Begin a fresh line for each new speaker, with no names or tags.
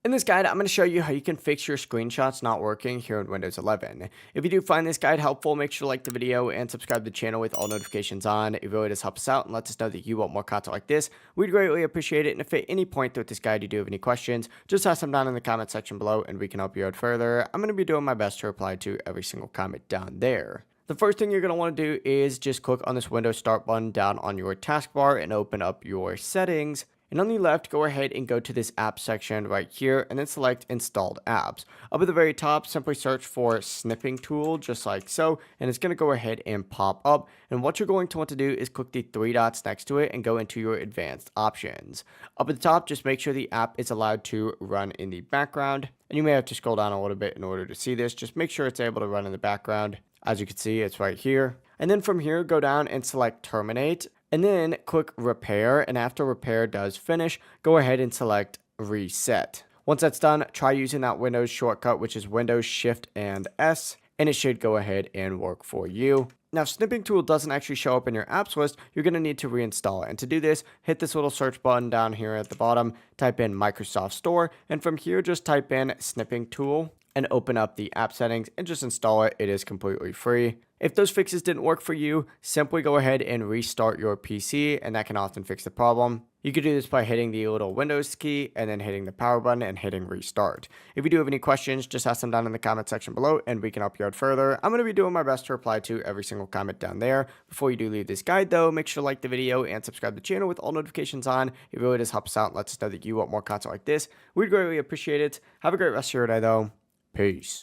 In this guide, I'm going to show you how you can fix your screenshots not working here in Windows 11. If you do find this guide helpful, make sure to like the video and subscribe to the channel with all notifications on. It really does help us out and lets us know that you want more content like this. We'd greatly appreciate it. And if at any point throughout this guide you do have any questions, just ask them down in the comment section below and we can help you out further. I'm going to be doing my best to reply to every single comment down there. The first thing you're going to want to do is just click on this Windows Start button down on your taskbar and open up your settings. And on the left, go ahead and go to this app section right here and then select installed apps. Up at the very top, simply search for snipping tool just like so, and it's going to go ahead and pop up. And what you're going to want to do is click the three dots next to it and go into your advanced options. Up at the top, just make sure the app is allowed to run in the background. And you may have to scroll down a little bit in order to see this. Just make sure it's able to run in the background. As you can see, it's right here. And then from here, go down and select terminate. And then click repair, and after repair does finish, go ahead and select reset. Once that's done, try using that Windows shortcut, which is Windows Shift and S, and it should go ahead and work for you. Now, if snipping tool doesn't actually show up in your apps list, you're going to need to reinstall it. And to do this, hit this little search button down here at the bottom, type in Microsoft Store, and from here, just type in snipping tool and open up the app settings and just install it. It is completely free. If those fixes didn't work for you, simply go ahead and restart your PC, and that can often fix the problem. You could do this by hitting the little Windows key and then hitting the power button and hitting restart. If you do have any questions, just ask them down in the comment section below and we can help you out further. I'm going to be doing my best to reply to every single comment down there. Before you do leave this guide though, make sure to like the video and subscribe to the channel with all notifications on. It really does help us out and lets us know that you want more content like this. We'd greatly appreciate it. Have a great rest of your day though. Peace.